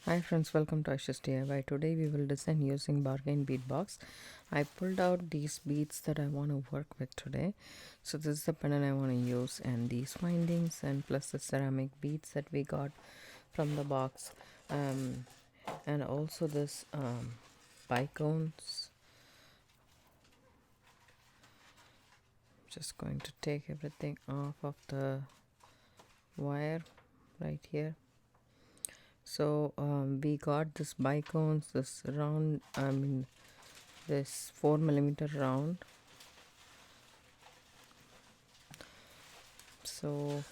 Hi friends, welcome to Ashish DIY. Today we will design using bargain bead box. I pulled out these beads that I want to work with today. So this is the pendant I want to use, and these windings, and plus the ceramic beads that we got from the box, and also this bicones. Just going to take everything off of the wire right here. So we got this bicones, this round, this 4mm round. So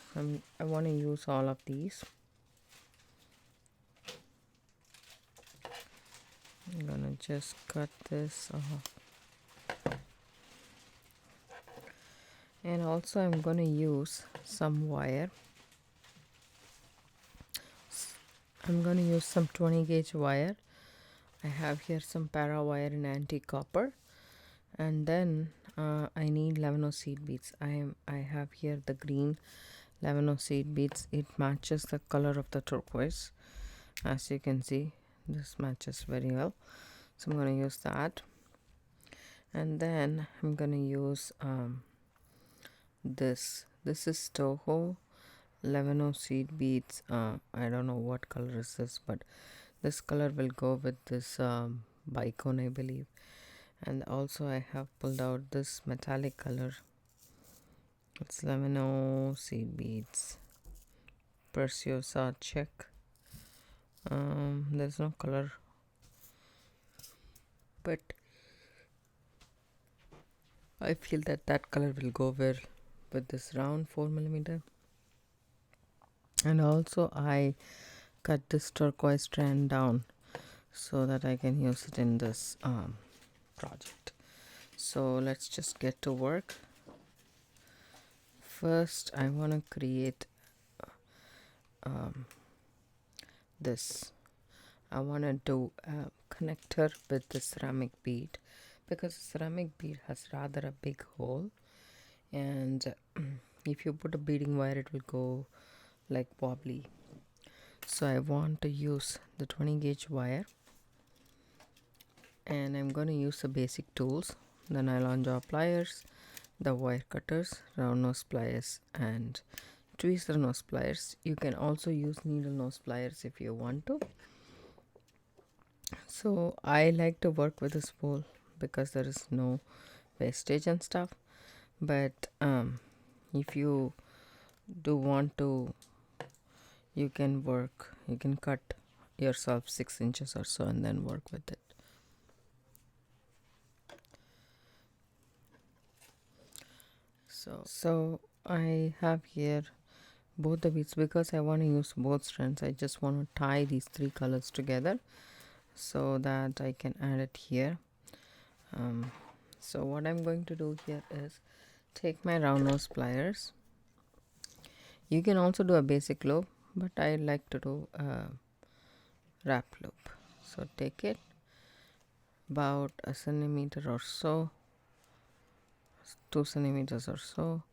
I want to use all of these. I'm gonna just cut this off, and also I'm gonna use some wire. I'm gonna use some 20 gauge wire. I have here some para wire in antique copper, and then I need 11 seed beads. I have here the green 11 seed beads. It matches the color of the turquoise. As you can see, this matches very well, so I'm going to use that. And then I'm going to use this is Toho 11 seed beads. I don't know what color is this, but this color will go with this bicone, I believe. And also I have pulled out this metallic color. It's 11 seed beads, Preciosa check. There's no color, but I feel that color will go well with this round 4mm. And also I cut this turquoise strand down so that I can use it in this project. So let's just get to work. First I want to create this. I want to do a connector with the ceramic bead, because the ceramic bead has rather a big hole, and if you put a beading wire it will go like wobbly. So I want to use the 20 gauge wire, and I'm going to use the basic tools: the nylon jaw pliers, the wire cutters, round nose pliers, and tweezer nose pliers. You can also use needle nose pliers if you want to. So I like to work with a spool because there is no wastage and stuff. But if you do want to, you can cut yourself 6 inches or so and then work with it. So I have here both the beads. Because I want to use both strands, I just want to tie these 3 colors together so that I can add it here. So what I'm going to do here is take my round nose pliers. You can also do a basic loop, but I like to do a wrap loop. So take it about a centimeter or so, 2 centimeters or so,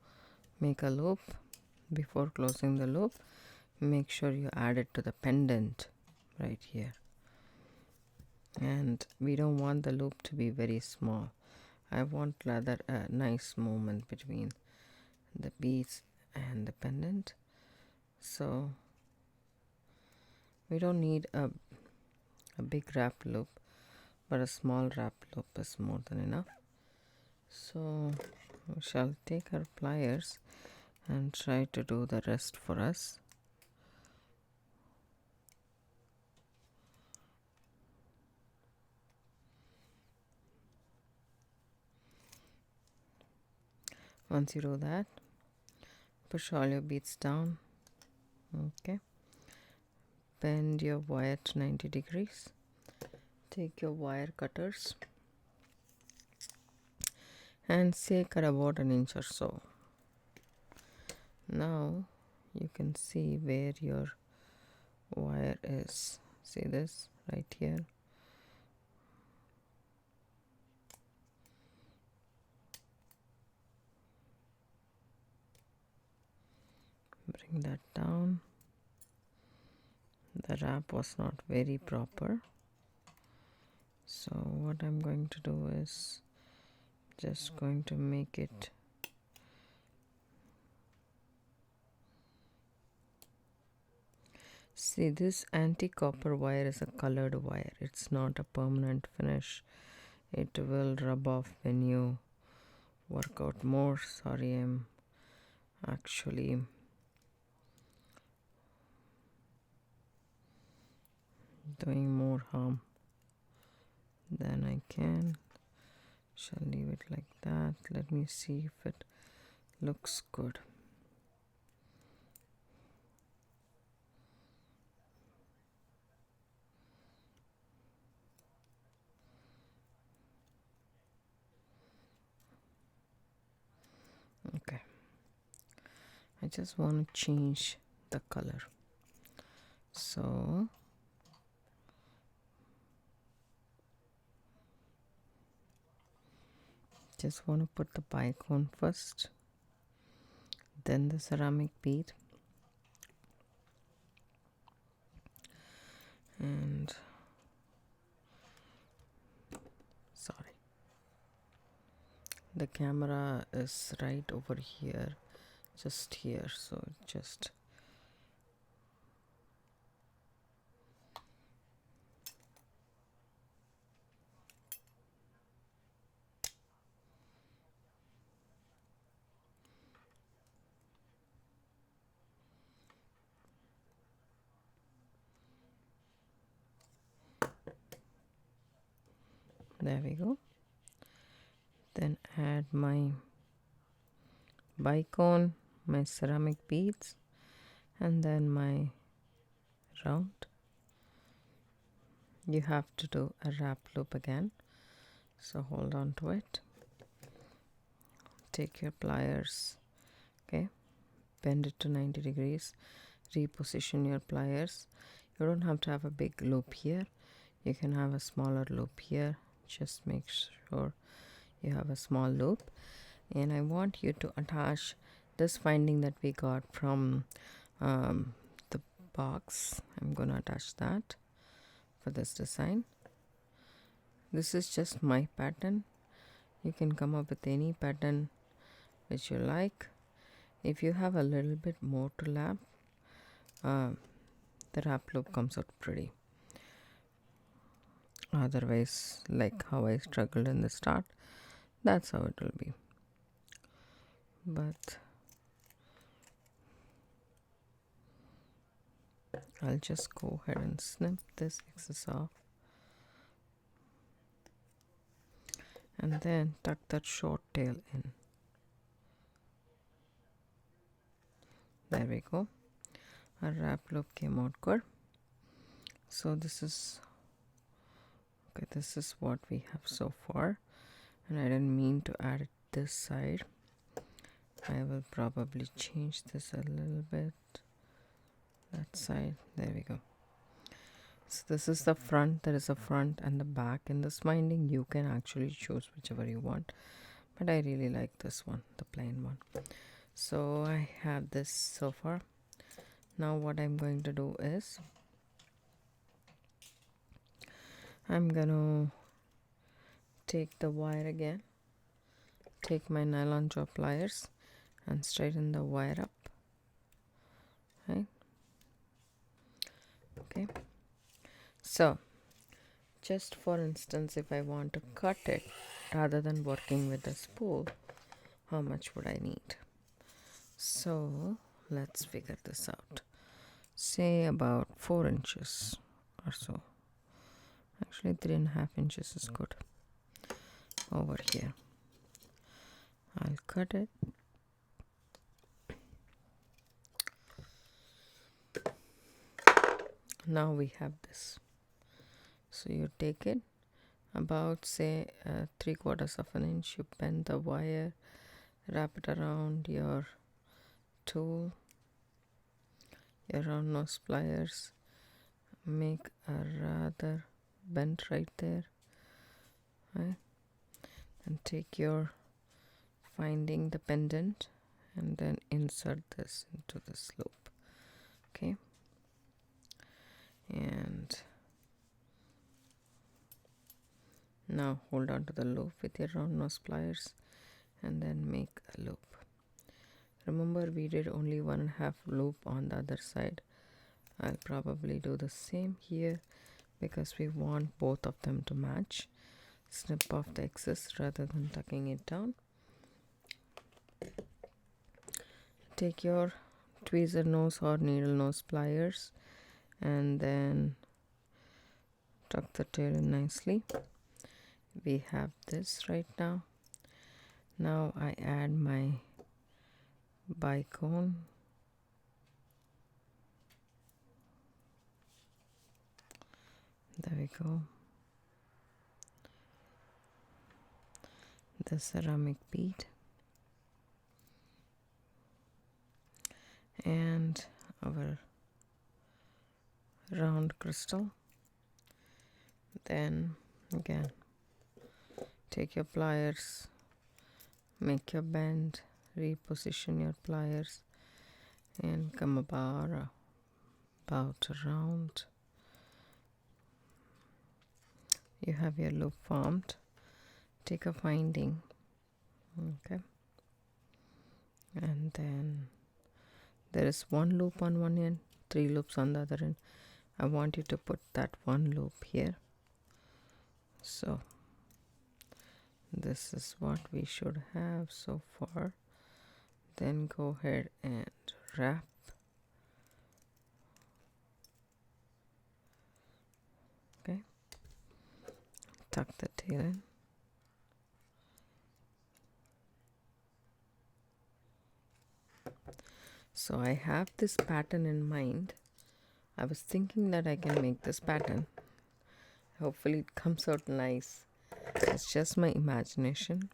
make a loop. Before closing the loop, make sure you add it to the pendant right here. And we don't want the loop to be very small. I want rather a nice movement between the beads and the pendant. So we don't need a big wrap loop, but a small wrap loop is more than enough. So we shall take our pliers and try to do the rest for us. Once you do that, push all your beads down. Okay, bend your wire to 90 degrees. Take your wire cutters and say cut about an inch or so. Now you can see where your wire is. See this right here? Bring that down. the wrap was not very proper. So what I'm going to do is just going to make it see, this anti-copper wire is a colored wire. It's not a permanent finish. It will rub off when you work out more. Sorry, I'm actually doing more harm than I can. Shall leave it like that. Let me see if it looks good. Okay, I just want to change the color. So just want to put the bicone first, then the ceramic bead, and sorry, the camera is right over here, just here, so just there we go. Then add my bicone, my ceramic beads, and then my round. You have to do a wrap loop again, so hold on to it. Take your pliers, okay, bend it to 90 degrees, reposition your pliers. You don't have to have a big loop here, you can have a smaller loop here. Just make sure you have a small loop, and I want you to attach this finding that we got from the box. I'm gonna attach that for this design. This is just my pattern. You can come up with any pattern which you like. If you have a little bit more to lap, the wrap loop comes out pretty. Otherwise, like how I struggled in the start, that's how it will be. But I'll just go ahead and snip this excess off, and then tuck that short tail in. There we go. Our wrap loop came out good. So this is okay, this is what we have so far, and I didn't mean to add it this side. I will probably change this a little bit, that side. There we go. So this is the front. There is a front and the back in this binding. You can actually choose whichever you want, but I really like this one, the plain one. So I have this so far. Now what I'm going to do is I'm gonna take the wire again, take my nylon jaw pliers and straighten the wire up, right? Okay, so just for instance, if I want to cut it rather than working with a spool, how much would I need? So let's figure this out. Say about 4 inches or so. Actually 3.5 inches is good. Over here I'll cut it. Now we have this. So you take it about, say, 3/4 of an inch. You bend the wire, wrap it around your tool, your round nose pliers, make a rather bend right there, right? And take your finding the pendant and then insert this into this loop. Okay, And now hold on to the loop with your round nose pliers and then make a loop. Remember, we did only 1.5 loop on the other side. I'll probably do the same here because we want both of them to match. Snip off the excess rather than tucking it down. Take your tweezer nose or needle nose pliers and then tuck the tail in nicely. We have this right now. Now I add my bicone. There we go. The ceramic bead and our round crystal. Then again, take your pliers, make your bend, reposition your pliers and come about around. You have your loop formed. Take a finding, okay, and then there is one loop on one end, 3 loops on the other end. I want you to put that one loop here. So this is what we should have so far. Then go ahead and wrap. Okay, tuck the tail in. So I have this pattern in mind. I was thinking that I can make this pattern. Hopefully it comes out nice. It's just my imagination.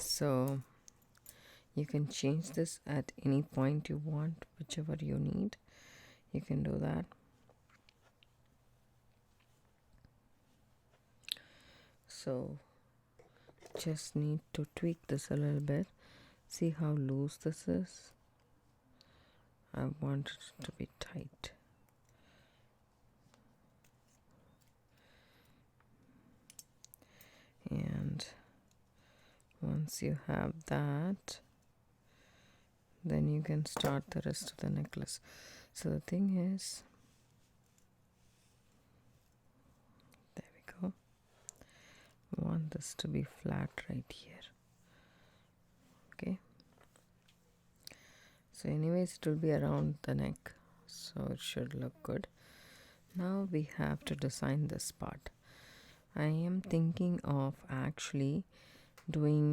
So you can change this at any point you want, whichever you need. You can do that. So just need to tweak this a little bit. See how loose this is? I want it to be tight. And once you have that, then you can start the rest of the necklace. So the thing is, there we go. I want this to be flat right here. Okay. So anyways, it will be around the neck, so it should look good. Now we have to design this part. I am thinking of actually doing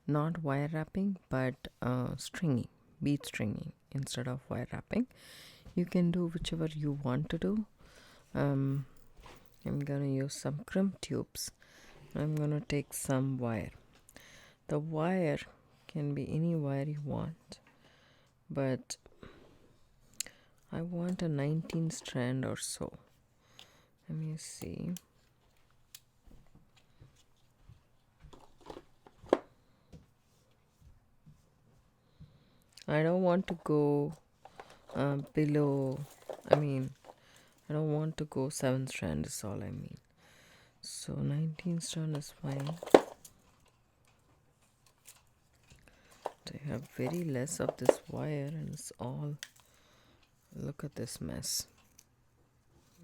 not wire wrapping but stringing, bead stringing instead of wire wrapping. You can do whichever you want to do. I'm gonna use some crimp tubes. I'm gonna take some wire. The wire can be any wire you want, but I want a 19 strand or so. Let me see. I don't want to go below, I don't want to go 7 strand is all I mean. So 19 strand is fine. I have very less of this wire and it's all, look at this mess.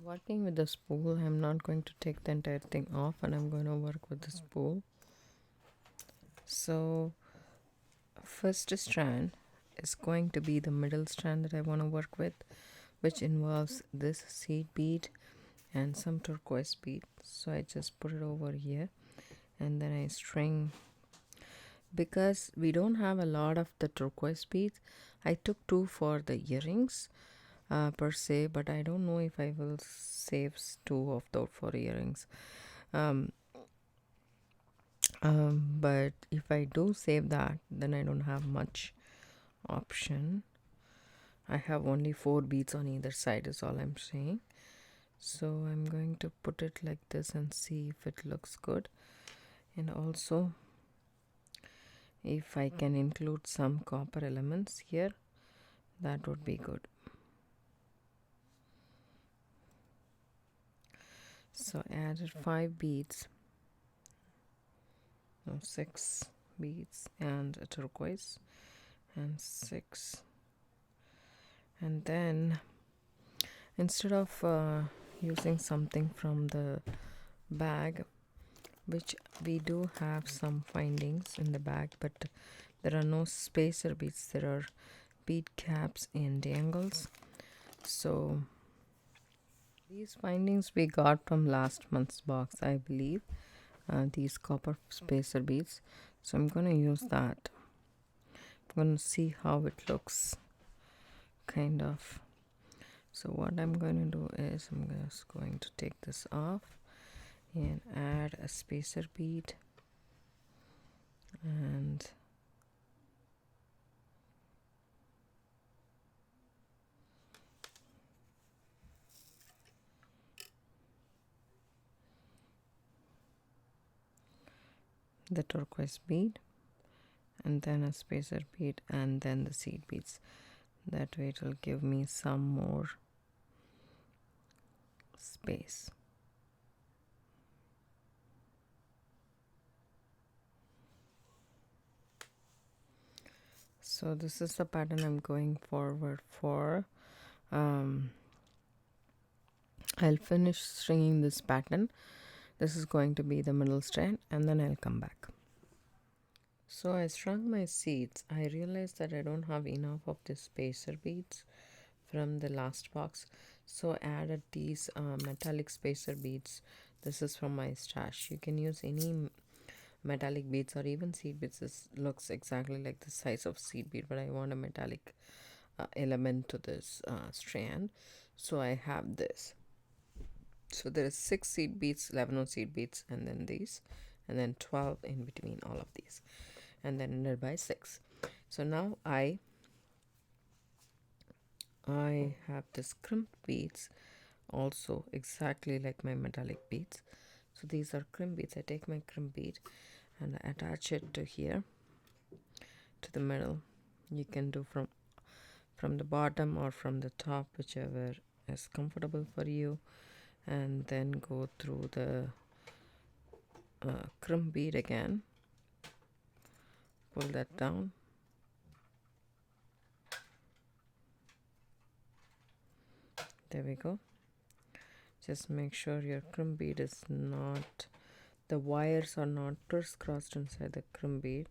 Working with the spool, I'm not going to take the entire thing off and I'm going to work with the spool. So first strand is going to be the middle strand that I want to work with, which involves this seed bead and some turquoise bead. So I just put it over here and then I string. Because we don't have a lot of the turquoise beads, I took 2 for the earrings per se, but I don't know if I will save 2 of those for earrings. But if I do save that, then I don't have much option. I have only 4 beads on either side is all I'm saying. So I'm going to put it like this and see if it looks good. And also, if I can include some copper elements here, that would be good. So I added 5 beads, no, 6 beads and a turquoise and 6. And then instead of using something from the bag, which we do have some findings in the bag, but there are no spacer beads, there are bead caps and dangles. So these findings we got from last month's box, I believe, these copper spacer beads. So I'm going to use that. I'm going to see how it looks, kind of. So what I'm going to do is I'm just going to take this off and add a spacer bead and the turquoise bead, and then a spacer bead, and then the seed beads. That way it will give me some more space. So this is the pattern I'm going forward for. I'll finish stringing this pattern. This is going to be the middle strand, and then I'll come back. So I strung my seeds. I realized that I don't have enough of the spacer beads from the last box, so I added these metallic spacer beads. This is from my stash. You can use any metallic beads or even seed beads. This looks exactly like the size of seed bead, but I want a metallic element to this strand, so I have this. So there is 6 seed beads, 11 on seed beads, and then these, and then 12 in between all of these, and then ended by 6. So now I have this crimped beads, also exactly like my metallic beads. So these are crimp beads. I take my crimp bead and I attach it to here, to the middle. You can do from the bottom or from the top, whichever is comfortable for you, and then go through the crimp bead again, pull that down, there we go. Just make sure your crimp bead is not, the wires are not crisscrossed inside the crimp bead,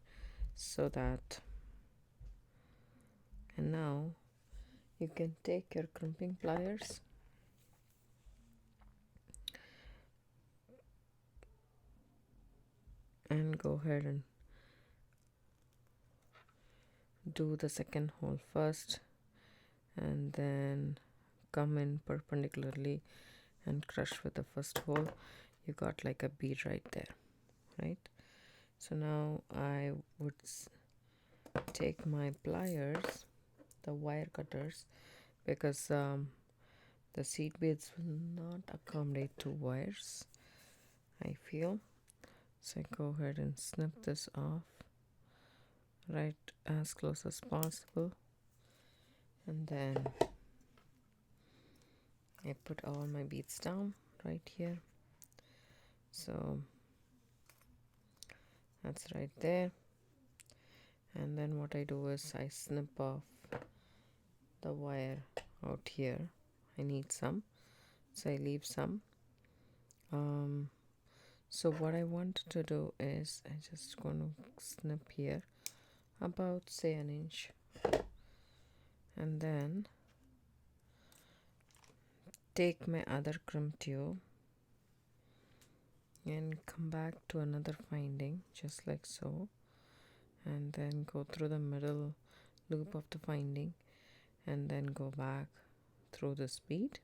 so that, and now you can take your crimping pliers and go ahead and do the second hole first, and then come in perpendicularly and crush with the first hole. You got like a bead right there, right? So now I would take my pliers, the wire cutters, because the seed beads will not accommodate 2 wires, I feel. So I go ahead and snip this off right as close as possible, and then I put all my beads down right here. So that's right there. And then what I do is I snip off the wire out here. I need some, so I leave some. So what I want to do is I just going to snip here about, say, an inch, and then take my other crimp tube and come back to another finding just like so, and then go through the middle loop of the finding, and then go back through this bead.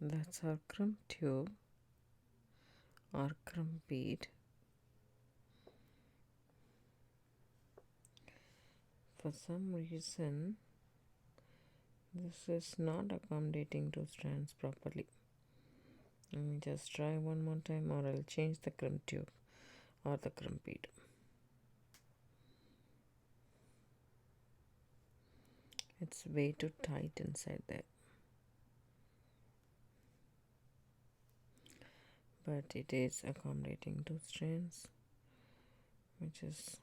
That's our crimp tube or crimp bead. For some reason This is not accommodating two strands properly. Let me just try one more time, or I'll change the crimp tube or the crimp bead. It's way too tight inside there. But it is accommodating two strands, which is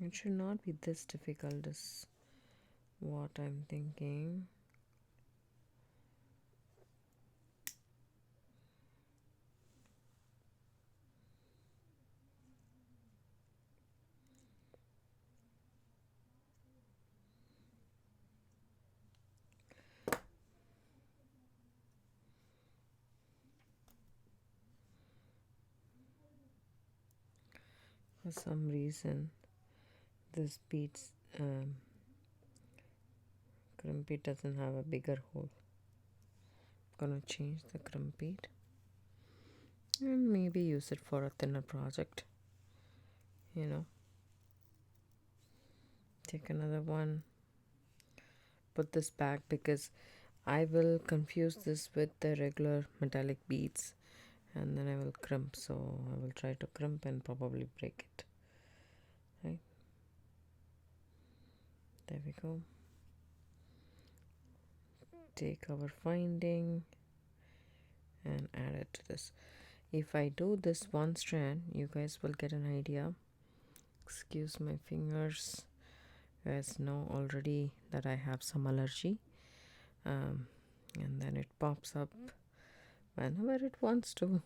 it should not be this difficult is what I'm thinking. For some reason this bead's crimp bead doesn't have a bigger hole. I'm gonna change the crimp bead and maybe use it for a thinner project, you know. Take another one, put this back because I will confuse this with the regular metallic beads and then I will crimp, so I will try to crimp and probably break it. Right, there we go. Take our finding and add it to this. If I do this one strand, you guys will get an idea. Excuse my fingers. You guys know already that I have some allergy, and then it pops up whenever it wants to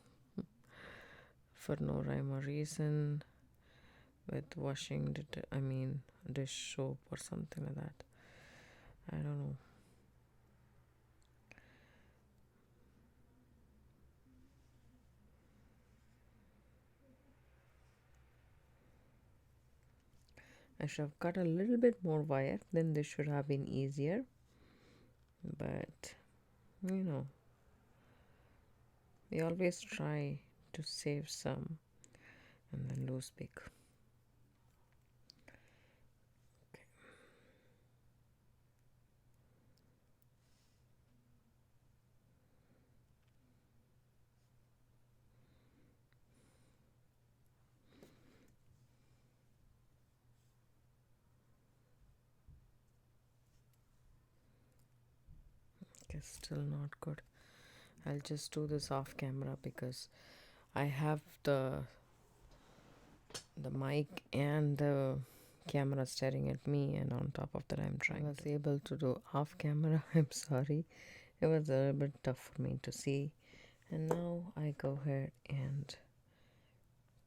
for no rhyme or reason, with washing dish soap or something like that. I don't know. I should have cut a little bit more wire, then this should have been easier, but you know, we always try to save some and then lose big. Okay, still not good. I'll just do this off camera because I have the mic and the camera staring at me, and on top of that I'm trying. I was able to do off camera. I'm sorry, it was a little bit tough for me to see. And now I go ahead and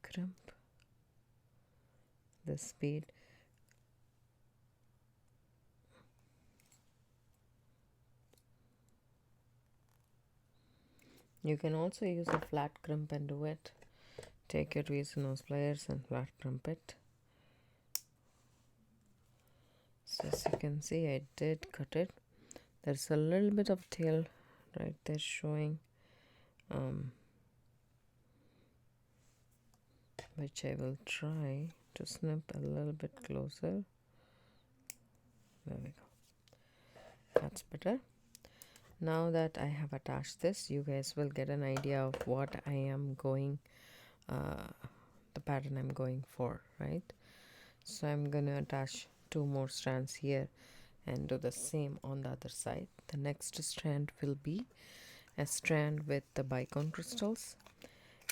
crimp the bead. You can also use a flat crimp and do it. Take your tweezers nose pliers and flat crimp it. So as you can see, I did cut it. There's a little bit of tail right there showing, which I will try to snip a little bit closer. There we go. That's better. Now that I have attached this, you guys will get an idea of what I am going, the pattern I'm going for, right? So I'm going to attach 2 more strands here and do the same on the other side. The next strand will be a strand with the bicone crystals,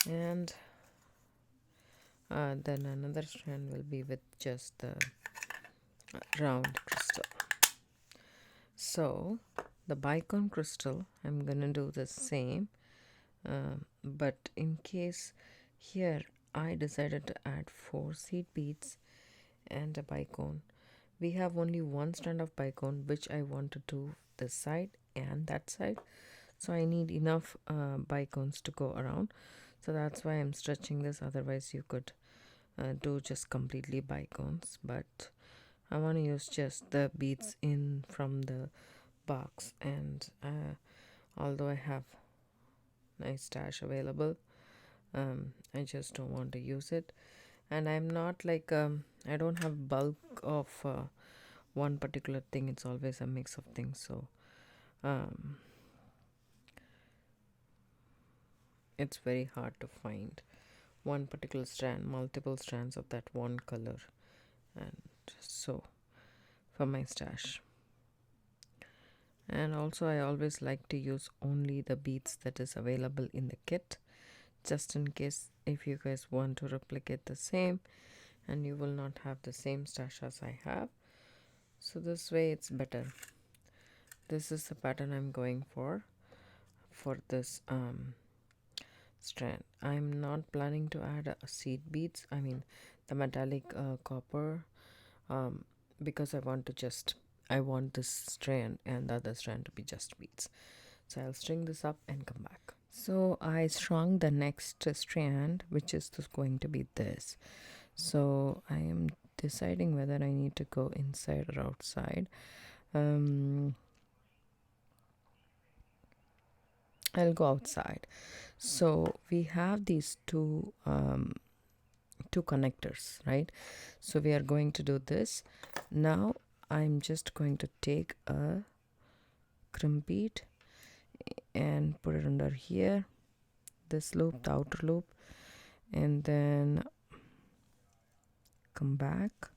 and then another strand will be with just the round crystal. So the bicone crystal, I'm gonna do the same, but in case here I decided to add 4 seed beads and a bicone. We have only one strand of bicone which I want to do this side and that side, so I need enough bicones to go around. So that's why I'm stretching this. Otherwise you could do just completely bicones, but I want to use just the beads in from the box, and although I have nice stash available, I just don't want to use it. And I'm not like I don't have bulk of one particular thing. It's always a mix of things. So um, it's very hard to find one particular strand, multiple strands of that one color. And so for my stash. And also I always like to use only the beads that is available in the kit, just in case if you guys want to replicate the same and you will not have the same stash as I have. So this way it's better. This is the pattern I'm going for this strand. I'm not planning to add seed beads, I mean the metallic copper, because I want this strand and the other strand to be just beads. So I'll string this up and come back. So I strung the next strand, which is going to be this. So I am deciding whether I need to go inside or outside. I'll go outside. So we have these two connectors, right? So we are going to do this. Now I'm just going to take a crimp bead and put it under here, this loop, the outer loop, and then come back,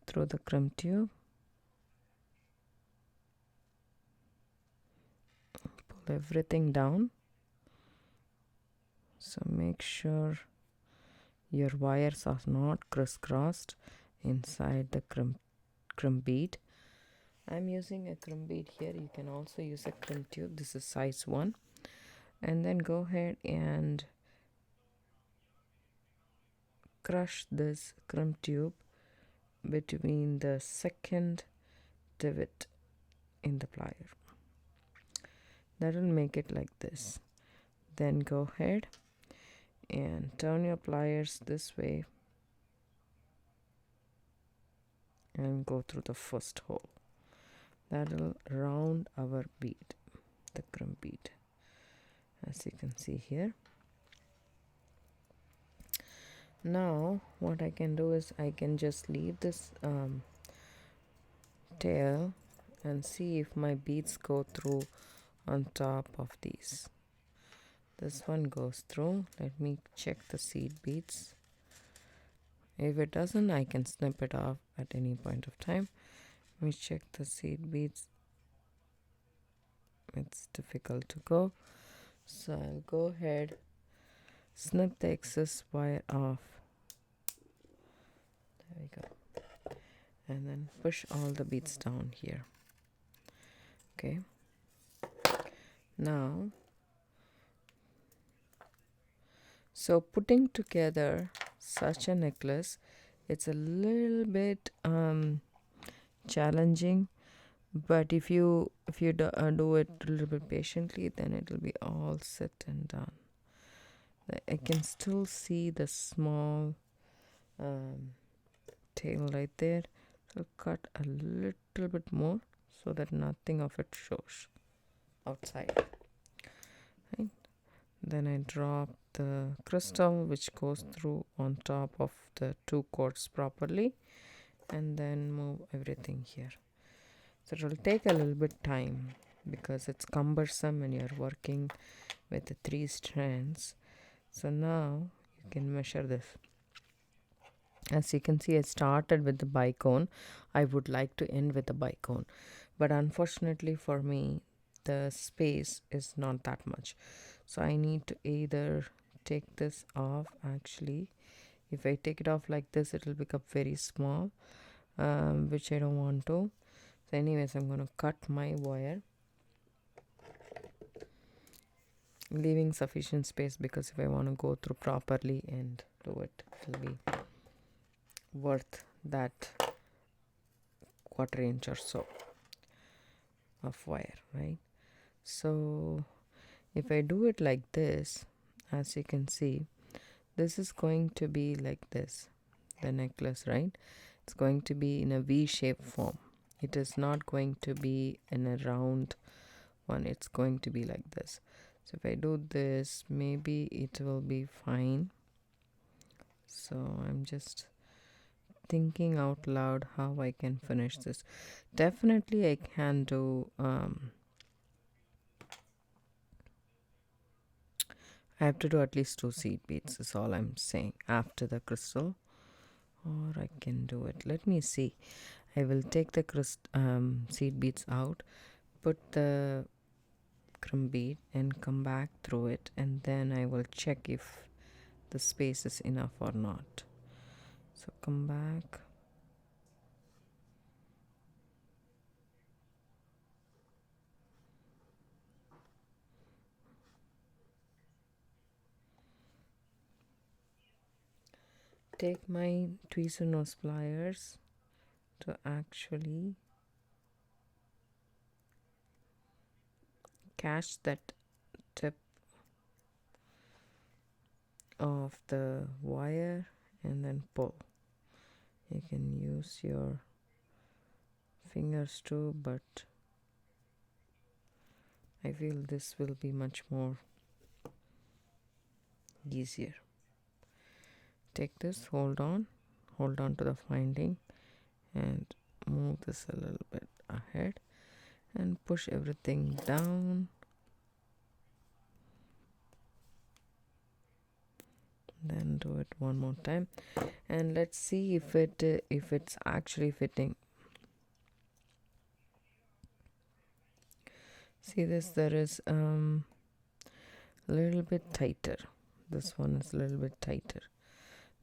through the crimp tube, pull everything down. So make sure your wires are not crisscrossed inside the crimp bead. I'm using a crimp bead here. You can also use a crimp tube. This is size 1. And then go ahead and crush this crimp tube between the second divot in the plier. That will make it like this. Then go ahead and turn your pliers this way and go through the first hole. That will round our bead, the crimp bead, as you can see here. Now what I can do is I can just leave this tail and see if my beads go through on top of these. This one goes through. Let me check the seed beads. If it doesn't, I can snip it off at any point of time. Let me check the seed beads. It's difficult to go, so I'll go ahead, snip the excess wire off. There we go. And then push all the beads down here. Okay. Now, so putting together such a necklace, it's a little bit challenging, but if you do it a little bit patiently, then it will be all set and done. I can still see the small tail right there. So cut a little bit more so that nothing of it shows outside. Right? Then I drop the crystal, which goes through on top of the 2 cords properly, and then move everything here. So it will take a little bit time because it's cumbersome when you're working with the 3 strands. So now you can measure this. As you can see, I started with the bicone. I would like to end with the bicone, but unfortunately for me, the space is not that much. So I need to either take this off. Actually, if I take it off like this, it will become very small, which I don't want to. So anyways, I'm going to cut my wire, leaving sufficient space, because if I want to go through properly and do it, it will be worth that 1/4 inch or so of wire, right? So if I do it like this, as you can see, this is going to be like this, the necklace, right? It's going to be in a V-shape form. It is not going to be in a round one. It's going to be like this. So if I do this, maybe it will be fine. So I'm just thinking out loud how I can finish this. Definitely I can do I have to do at least 2 seed beads is all I'm saying after the crystal, or I can do it. Let me see. I will take the seed beads out, put the crumb bead and come back through it, and then I will check if the space is enough or not. So come back. Take my tweezer nose pliers to actually catch that tip of the wire and then pull. You can use your fingers too, but I feel this will be much more easier. Take this, hold on to the finding and move this a little bit ahead and push everything down. Then do it one more time and let's see if it's actually fitting. See this, there is a little bit tighter. This one is a little bit tighter.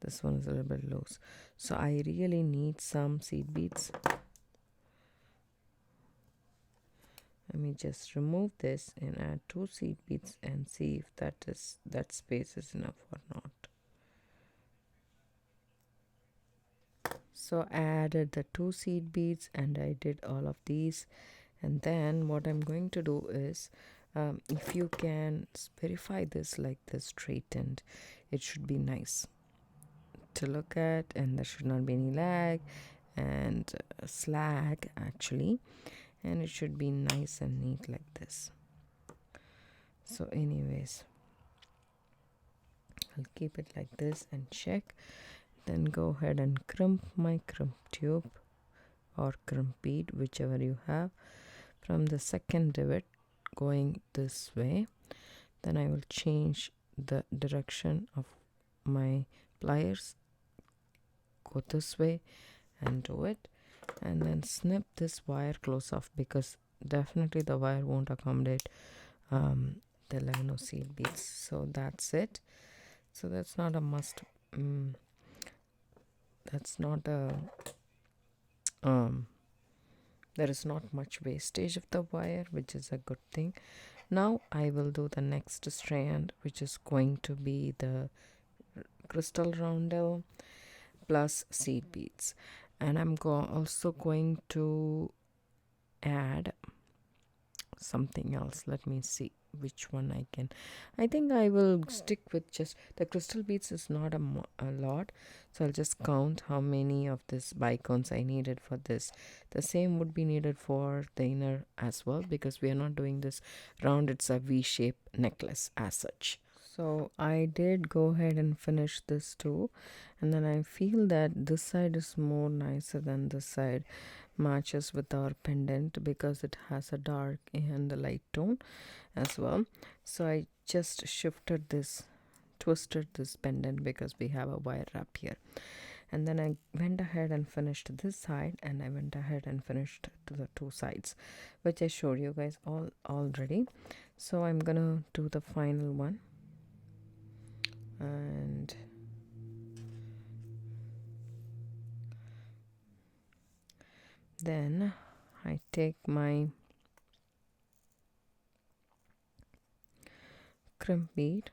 This one is a little bit loose. So I really need some seed beads. Let me just remove this and add 2 seed beads and see if that space is enough or not. So I added the 2 seed beads and I did all of these, and then what I'm going to do is if you can verify this like this straightened, it should be nice to look at and there should not be any lag and slag actually, and it should be nice and neat like this. So anyways, I'll keep it like this and check, then go ahead and crimp my crimp tube or crimp bead, whichever you have, from the second divot going this way. Then I will change the direction of my pliers, go this way and do it, and then snip this wire close off because definitely the wire won't accommodate the 11 seed beads. So that's it. So that's not a must. That's not a there is not much wastage of the wire, which is a good thing. Now I will do the next strand, which is going to be the crystal roundel plus seed beads, and I'm also going to add something else. Let me see which one I can. I think I will stick with just the crystal beads is not a lot, so I'll just count how many of this bicones I needed for this. The same would be needed for the inner as well because we are not doing this round, it's a V-shape necklace as such. So I did go ahead and finish this too, and then I feel that this side is more nicer than this side, matches with our pendant because it has a dark and a light tone as well. So I just shifted this, twisted this pendant because we have a wire wrap here, and then I went ahead and finished this side, and I went ahead and finished to the 2 sides, which I showed you guys all already. So I'm gonna do the final one, and then I take my crimp bead,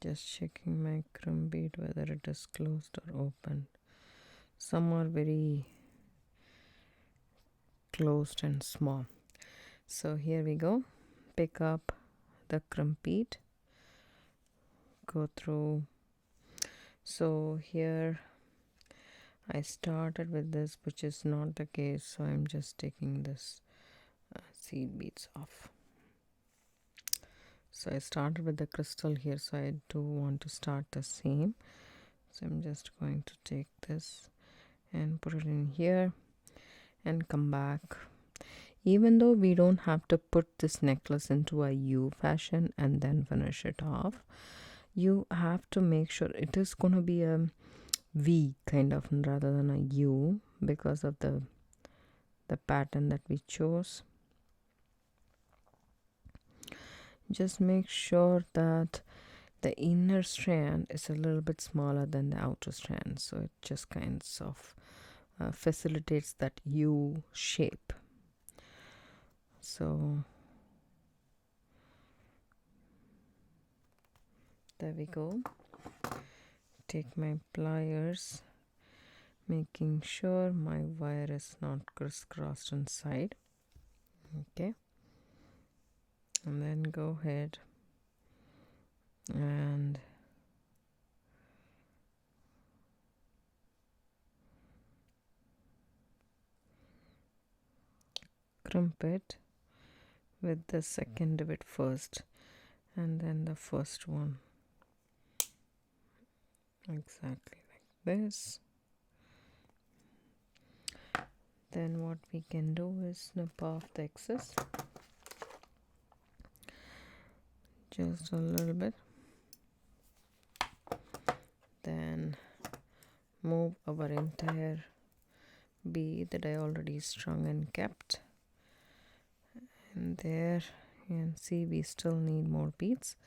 just checking my crimp bead whether it is closed or open. Some are very closed and small. So here we go. Pick up the crimp bead go through. So here I started with this, which is not the case, so I'm just taking this seed beads off. So I started with the crystal here, so I do want to start the same. So I'm just going to take this and put it in here and come back. Even though we don't have to put this necklace into a U fashion and then finish it off, you have to make sure it is going to be a V kind of rather than a U because of the pattern that we chose. Just make sure that the inner strand is a little bit smaller than the outer strand, so it just kind of facilitates that U shape. So there we go. Take my pliers, making sure my wire is not crisscrossed inside. Okay, and then go ahead and crimp it with the second divot first and then the first one, exactly like this. Then what we can do is snip off the excess just a little bit, then move our entire bead that I already strung and kept, and there you can see we still need more beads.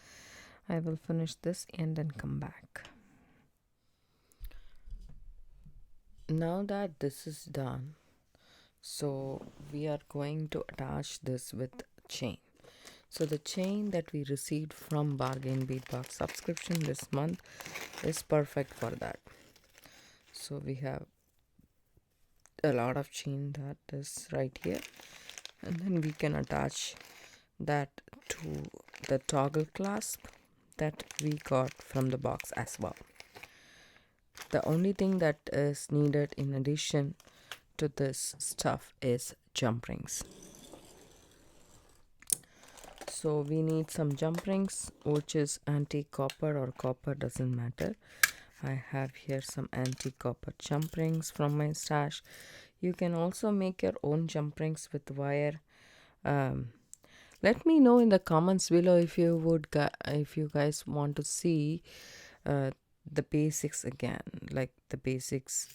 I will finish this and then come back. Now that this is done, so we are going to attach this with chain. So the chain that we received from Bargain Bead Box subscription this month is perfect for that. So we have a lot of chain that is right here, and then we can attach that to the toggle clasp that we got from the box as well. The only thing that is needed in addition to this stuff is jump rings. So we need some jump rings, which is anti-copper or copper, doesn't matter. I have here some anti-copper jump rings from my stash. You can also make your own jump rings with wire. Let me know in the comments below if you guys want to see the basics again, like the basics,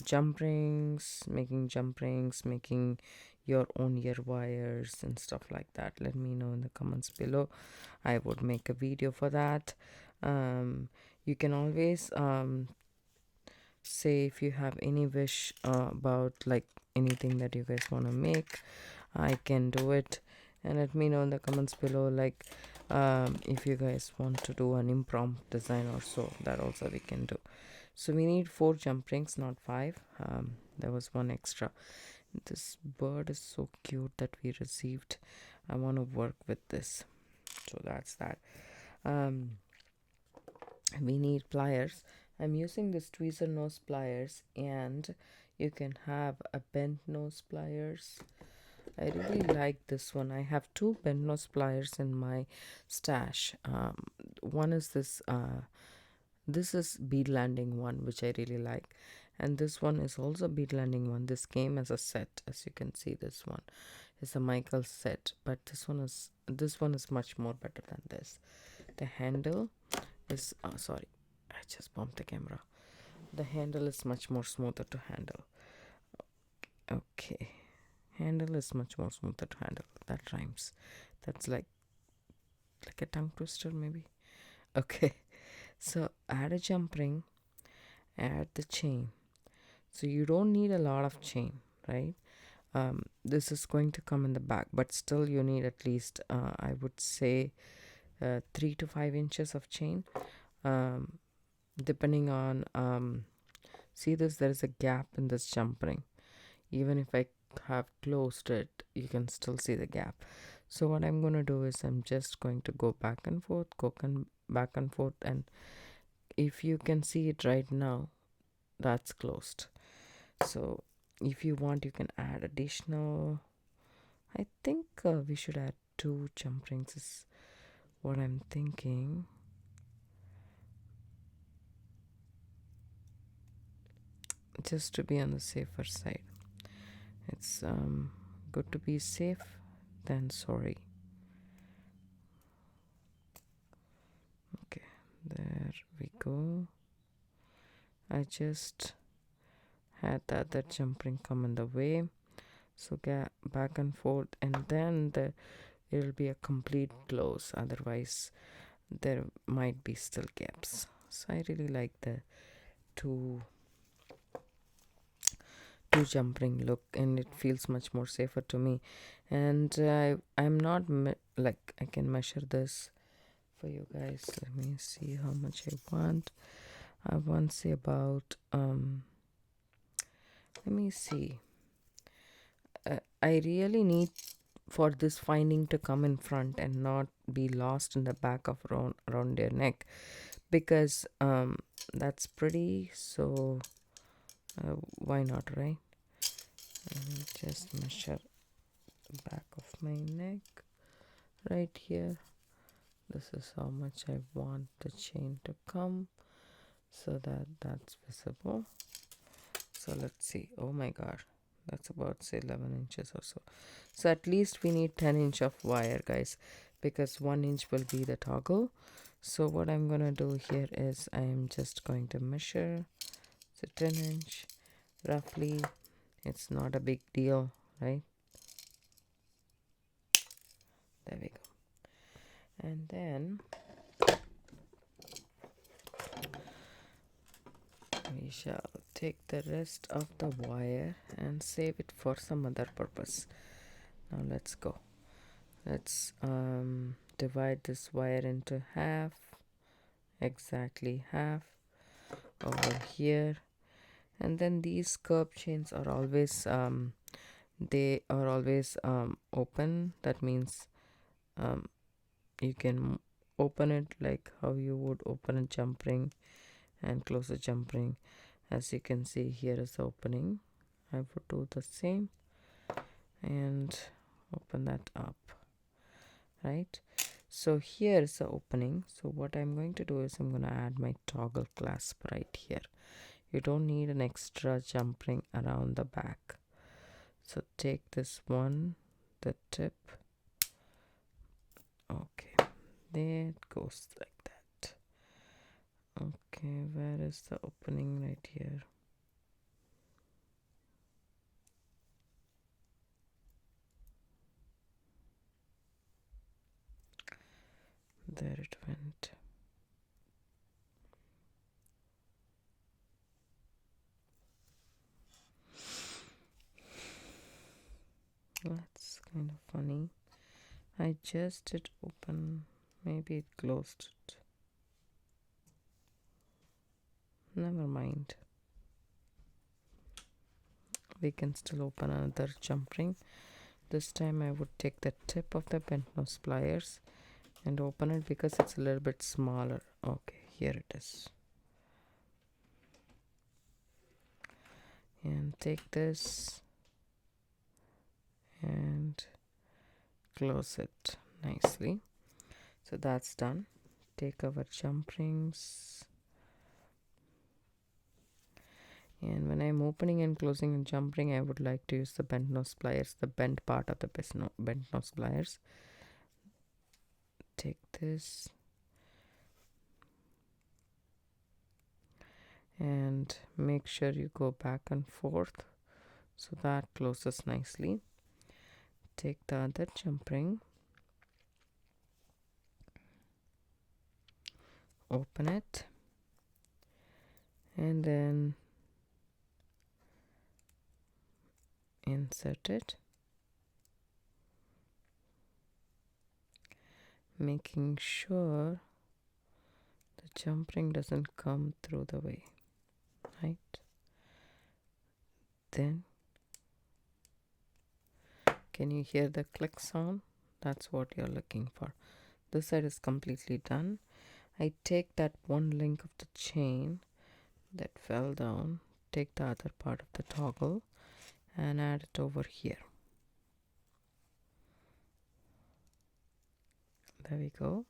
jump rings, making your own ear wires and stuff like that. Let me know in the comments below. I would make a video for that. You can always say if you have any wish about like anything that you guys want to make. I can do it, and let me know in the comments below, like if you guys want to do an impromptu design or so, that also we can do. So we need 4 jump rings, not 5. There was one extra. This bird is so cute that we received. I want to work with this, so that's that. We need pliers. I'm using this tweezer nose pliers, and you can have a bent nose pliers. I really like this one. I have 2 bent nose pliers in my stash. One is this is bead landing one, which I really like, and this one is also bead landing one. This came as a set, as you can see. This one is a Michael set, but this one is much more better than this. The handle is sorry, I just bumped the camera. The handle is much more smoother to handle. Okay, handle is much more smoother to handle. That rhymes. That's like a tongue twister maybe. Okay, so add a jump ring, add the chain. So you don't need a lot of chain, right? This is going to come in the back, but still you need at least I would say 3 to 5 inches of chain, depending on see this, there is a gap in this jump ring. Even if I have closed it, you can still see the gap. So what I'm going to do is I'm just going to go back and forth, back and forth, and if you can see it right now, that's closed. So if you want, you can add additional. I think we should add 2 jump rings is what I'm thinking. Just to be on the safer side. It's good to be safe than sorry. Okay, there we go. I just had the other jump ring come in the way, so get back and forth, and then it'll be a complete close, otherwise there might be still gaps. So I really like the two jump ring look, and it feels much more safer to me. And I'm not like I can measure this for you guys. Let me see how much I want say about let me see. I really need for this finding to come in front and not be lost in the back of around their neck, because that's pretty. So why not, right? Let me just measure the back of my neck right here. This is how much I want the chain to come, so that's visible. So let's see. Oh my god, that's about say 11 inches or so. So at least we need 10 inch of wire, guys, because 1 inch will be the toggle. So what I'm gonna do here is I am just going to measure. So 10 inch roughly. It's not a big deal, right? There we go. And then we shall take the rest of the wire and save it for some other purpose. Now let's go. Let's divide this wire into half, exactly half over here. And then these curb chains are always they are always open. That means you can open it like how you would open a jump ring and close a jump ring. As you can see, here is the opening. I would do the same and open that up, right? So here is the opening. So what I'm going to do is I'm going to add my toggle clasp right here. You don't need an extra jump ring around the back. So take this one, the tip. Okay, there it goes like that. Okay, where is the opening? Right here. There it went. That's kind of funny. I just did open. Maybe it closed it. Never mind. We can still open another jump ring. This time I would take the tip of the bent nose pliers and open it because it's a little bit smaller. Okay, here it is. And take this and close it nicely. So that's done. Take our jump rings, and when I'm opening and closing a jump ring, I would like to use the bent nose pliers, the bent part of the bent nose pliers. Take this and make sure you go back and forth so that closes nicely. Take the other jump ring, open it, and then insert it, making sure the jump ring doesn't come through the way, right? Then can you hear the click sound? That's what you're looking for. This side is completely done. I take that one link of the chain that fell down, take the other part of the toggle and add it over here. There we go.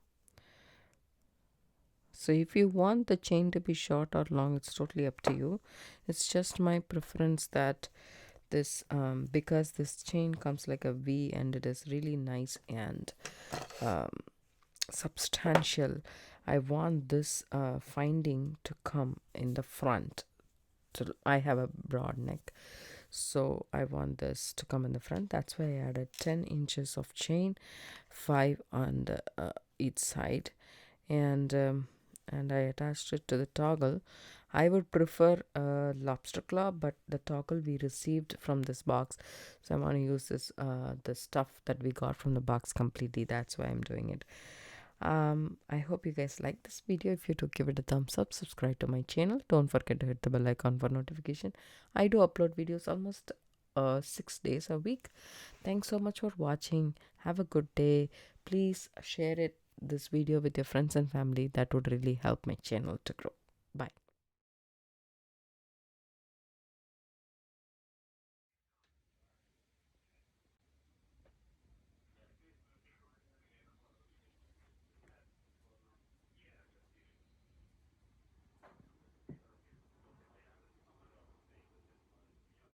So if you want the chain to be short or long, it's totally up to you. It's just my preference that this because this chain comes like a V and it is really nice and substantial. I want this finding to come in the front. So I have a broad neck, so I want this to come in the front. That's why I added 10 inches of chain, 5 on each side, and I attached it to the toggle. I would prefer a lobster claw, but the toggle we received from this box, so I want to use this the stuff that we got from the box completely. That's why I'm doing it. I hope you guys like this video. If you do, give it a thumbs up, subscribe to my channel, don't forget to hit the bell icon for notification. I do upload videos almost 6 days a week. Thanks so much for watching. Have a good day. Please share this video with your friends and family. That would really help my channel to grow. Bye.